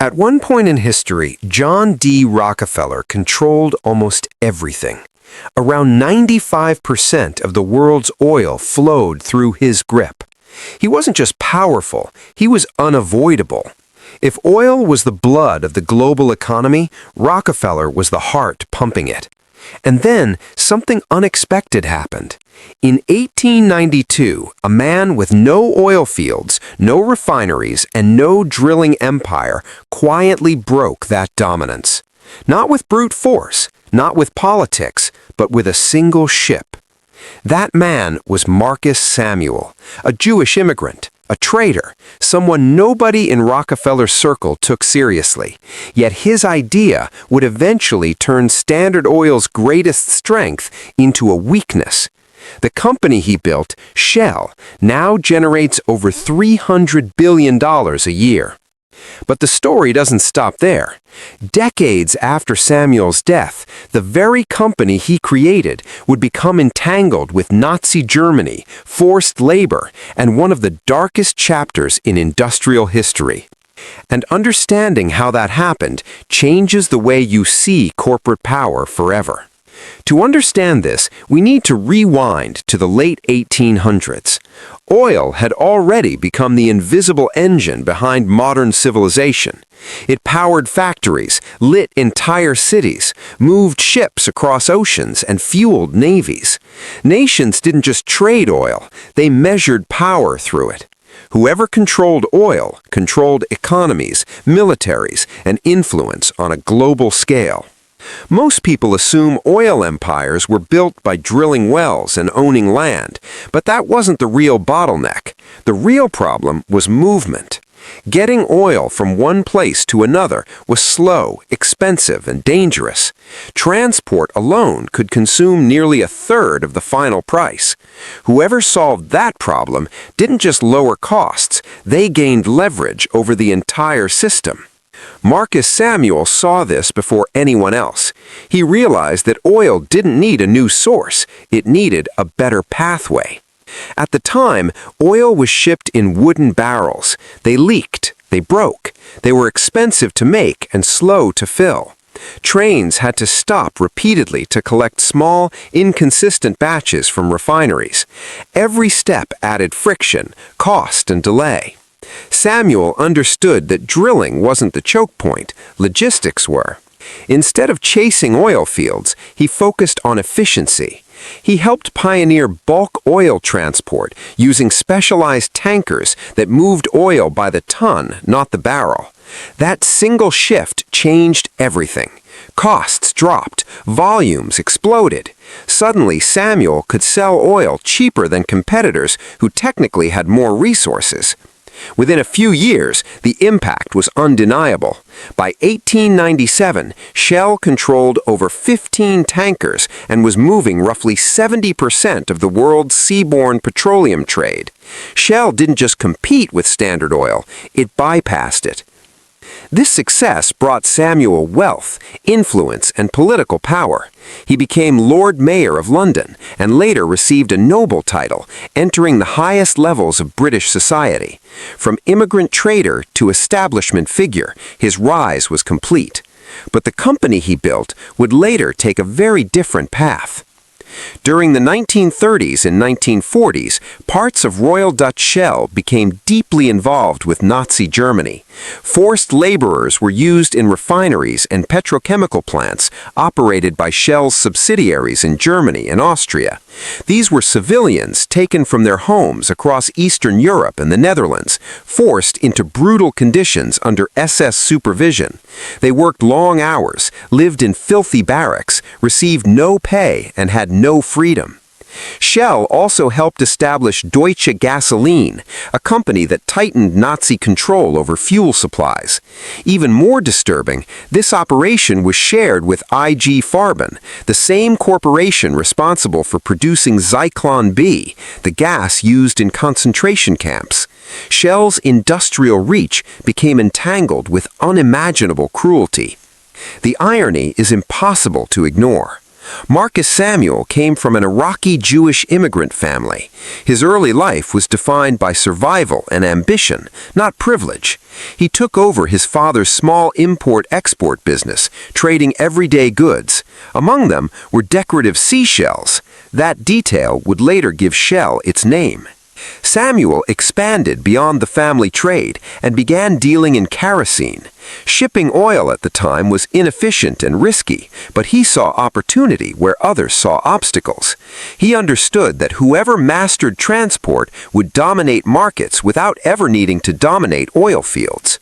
At one point in history, John D. Rockefeller controlled almost everything. Around 95% of the world's oil flowed through his grip. He wasn't just powerful, he was unavoidable. If oil was the blood of the global economy, Rockefeller was the heart pumping it. And then something unexpected happened. In 1892, a man with no oil fields, no refineries, and no drilling empire quietly broke that dominance. Not with brute force, not with politics, but with a single ship. That man was Marcus Samuel, a Jewish immigrant, a traitor, someone nobody in Rockefeller's circle took seriously. Yet his idea would eventually turn Standard Oil's greatest strength into a weakness. The company he built, Shell, now generates over $300 billion a year. But the story doesn't stop there. Decades after Samuel's death, the very company he created would become entangled with Nazi Germany, forced labor, and one of the darkest chapters in industrial history. And understanding how that happened changes the way you see corporate power forever. To understand this, we need to rewind to the late 1800s. Oil had already become the invisible engine behind modern civilization. It powered factories, lit entire cities, moved ships across oceans, and fueled navies. Nations didn't just trade oil, they measured power through it. Whoever controlled oil controlled economies, militaries, and influence on a global scale. Most people assume oil empires were built by drilling wells and owning land, but that wasn't the real bottleneck. The real problem was movement. Getting oil from one place to another was slow, expensive, and dangerous. Transport alone could consume nearly a third of the final price. Whoever solved that problem didn't just lower costs, they gained leverage over the entire system. Marcus Samuel saw this before anyone else. He realized that oil didn't need a new source, it needed a better pathway. At the time, oil was shipped in wooden barrels. They leaked, they broke, they were expensive to make and slow to fill. Trains had to stop repeatedly to collect small, inconsistent batches from refineries. Every step added friction, cost, and delay. Samuel understood that drilling wasn't the choke point, logistics were. Instead of chasing oil fields, he focused on efficiency. He helped pioneer bulk oil transport using specialized tankers that moved oil by the ton, not the barrel. That single shift changed everything. Costs dropped, volumes exploded. Suddenly, Samuel could sell oil cheaper than competitors who technically had more resources. Within a few years, the impact was undeniable. By 1897, Shell controlled over 15 tankers and was moving roughly 70% of the world's seaborne petroleum trade. Shell didn't just compete with Standard Oil, it bypassed it. This success brought Samuel wealth, influence, and political power. He became Lord Mayor of London and later received a noble title, entering the highest levels of British society. From immigrant trader to establishment figure, his rise was complete. But the company he built would later take a very different path. During the 1930s and 1940s, parts of Royal Dutch Shell became deeply involved with Nazi Germany. Forced laborers were used in refineries and petrochemical plants operated by Shell's subsidiaries in Germany and Austria. These were civilians taken from their homes across Eastern Europe and the Netherlands, forced into brutal conditions under SS supervision. They worked long hours, lived in filthy barracks, received no pay, and had no freedom. Shell also helped establish Deutsche Gasoline, a company that tightened Nazi control over fuel supplies. Even more disturbing, this operation was shared with IG Farben, the same corporation responsible for producing Zyklon B, the gas used in concentration camps. Shell's industrial reach became entangled with unimaginable cruelty. The irony is impossible to ignore. Marcus Samuel came from an Iraqi Jewish immigrant family. His early life was defined by survival and ambition, not privilege. He took over his father's small import-export business, trading everyday goods. Among them were decorative seashells. That detail would later give Shell its name. Samuel expanded beyond the family trade and began dealing in kerosene. Shipping oil at the time was inefficient and risky, but he saw opportunity where others saw obstacles. He understood that whoever mastered transport would dominate markets without ever needing to dominate oil fields.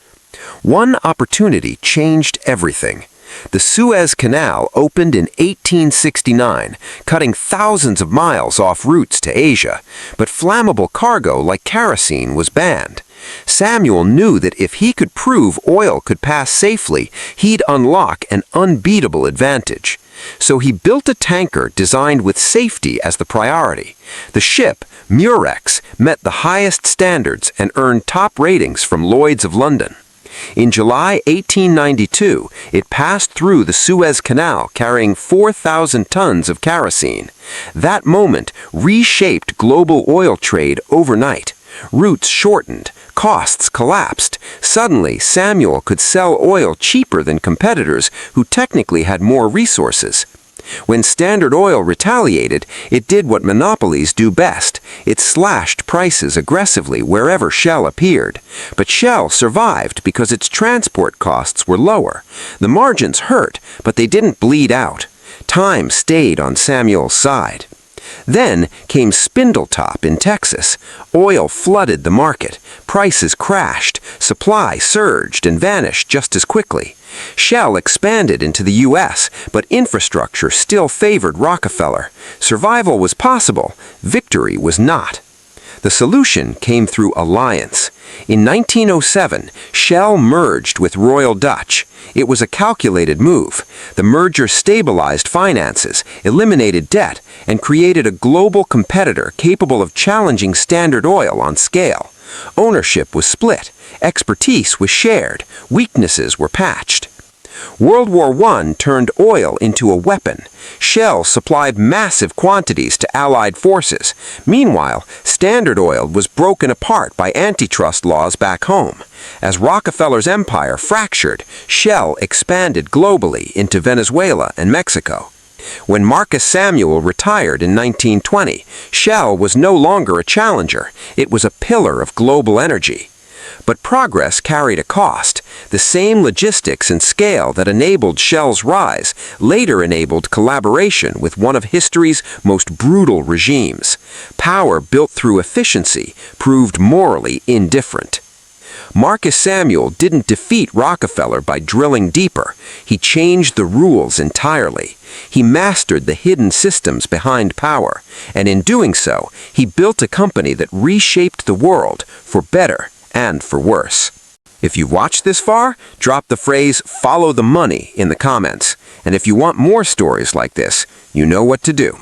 One opportunity changed everything. The Suez Canal opened in 1869, cutting thousands of miles off routes to Asia, but flammable cargo like kerosene was banned. Samuel knew that if he could prove oil could pass safely, he'd unlock an unbeatable advantage. So he built a tanker designed with safety as the priority. The ship, Murex, met the highest standards and earned top ratings from Lloyd's of London. In July 1892, it passed through the Suez Canal carrying 4,000 tons of kerosene. That moment reshaped global oil trade overnight. Routes shortened, costs collapsed. Suddenly, Samuel could sell oil cheaper than competitors who technically had more resources. When Standard Oil retaliated, it did what monopolies do best. It slashed prices aggressively wherever Shell appeared. But Shell survived because its transport costs were lower. The margins hurt, but they didn't bleed out. Time stayed on Samuel's side. Then came Spindletop in Texas. Oil flooded the market. Prices crashed. Supply surged and vanished just as quickly. Shell expanded into the U.S., but infrastructure still favored Rockefeller. Survival was possible. Victory was not. The solution came through alliance. In 1907, Shell merged with Royal Dutch. It was a calculated move. The merger stabilized finances, eliminated debt, and created a global competitor capable of challenging Standard Oil on scale. Ownership was split. Expertise was shared. Weaknesses were patched. World War I turned oil into a weapon. Shell supplied massive quantities to Allied forces. Meanwhile, Standard Oil was broken apart by antitrust laws back home. As Rockefeller's empire fractured, Shell expanded globally into Venezuela and Mexico. When Marcus Samuel retired in 1920, Shell was no longer a challenger. It was a pillar of global energy. But progress carried a cost. The same logistics and scale that enabled Shell's rise later enabled collaboration with one of history's most brutal regimes. Power built through efficiency proved morally indifferent. Marcus Samuel didn't defeat Rockefeller by drilling deeper. He changed the rules entirely. He mastered the hidden systems behind power, and in doing so, he built a company that reshaped the world for better and for worse. If you've watched this far, drop the phrase "follow the money" in the comments. And if you want more stories like this, you know what to do.